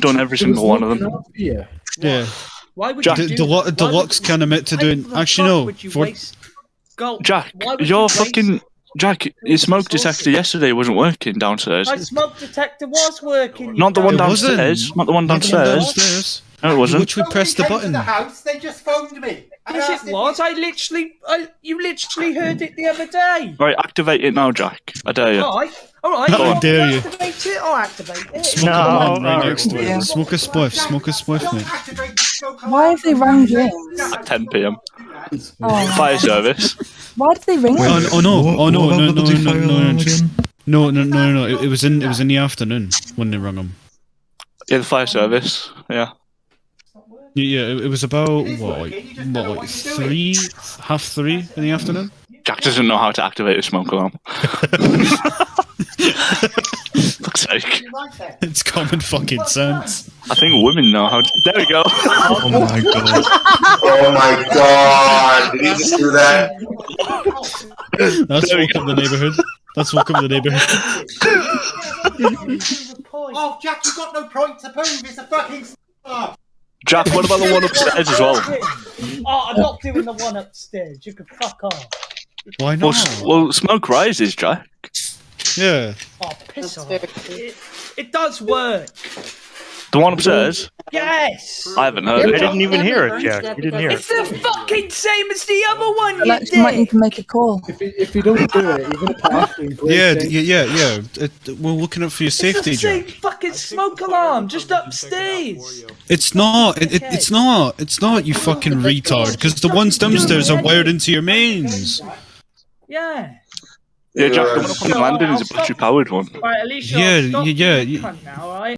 done every single one of them. Yeah. Why would Jack, you do that? Deluxe can admit to doing. Actually, no. Jack, your fucking Jack, your smoke detector yesterday wasn't working downstairs. My smoke detector was working. Not the one It downstairs. wasn't. Not the one Not the one downstairs. downstairs. No, it wasn't. Which we pressed the button. The house, they just phoned me. Yes, it was. You literally heard it the other day. Right, activate it now, Jack. I dare you. All right. Go on. I dare you. Activate it. I'll activate it. Smoke a button right next to it. Smoke a spliff, mate. Why have they rang James? At 10 p.m. Oh. Fire service. Why did they ring him? No. It was in the afternoon when they rung him. Yeah, the fire service. Yeah. Yeah, it was about what, like 3:30 in the afternoon. Jack doesn't know how to activate a smoke alarm. Fuck's sake. It's common fucking sense. I think women know how to. There we go. Oh my god. Oh my god! Did he just do that? That's welcome to the neighbourhood. That's welcome to the neighbourhood. Oh, Jack, you got no point to prove. It's a fucking. Jack, what about the one upstairs as well? Oh, I'm not doing the one upstairs. You can fuck off. Why not? Well, smoke rises, Jack. Yeah. Oh, piss off. It does work. The one upstairs? Yes. I haven't heard I it. didn't even hear it, Jack. You didn't hear it. It's the fucking same as the other one, you Alex, you might need dick. to make a call. If you don't do it, you're going to put Ashley in great Yeah. We're looking out for your safety, It's the same Jack. fucking smoke alarm, just upstairs. It's not. It's not. It's not. You fucking retard. Because the ones downstairs are wired into your mains. Yeah. Yeah, Jack, the one up on the landing is a battery-powered one. Right, Alicia. Yeah. Now, right?